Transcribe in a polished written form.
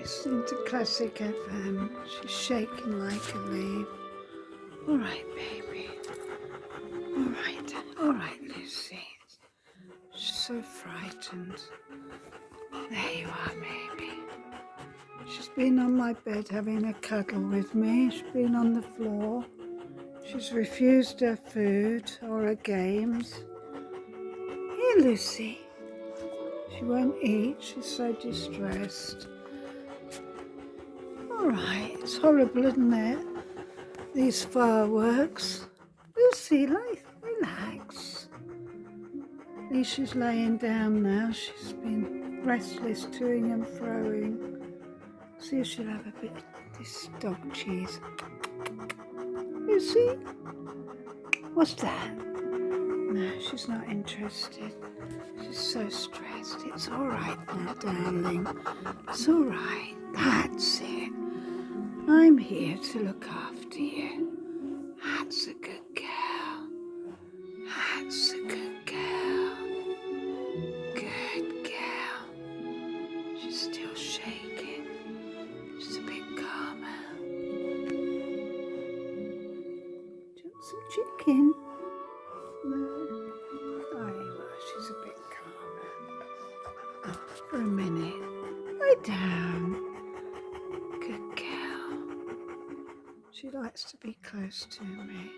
Listening to classic FM. She's shaking like a leaf. All right, baby. All right, Lucy. She's so frightened. There you are, baby. She's been on my bed having a cuddle with me. She's been on the floor. She's refused her food or her games. Here, Lucy. She won't eat. She's so distressed. All right, it's horrible, isn't it? These fireworks. Lucy, relax. At least she's laying down now. She's been restless, toing and froing. See if she'll have a bit of this dog cheese. Lucy? What's that? No, she's not interested. She's so stressed. It's all right now, darling. It's all right. That's it. I'm here to look after you. That's a good girl. That's a good girl. Good girl. She's still shaking. She's a bit calmer. Do you want some chicken? No. Oh, well, she's a bit calmer. Oh, for a minute. Lie down. Good girl. She likes to be close to me.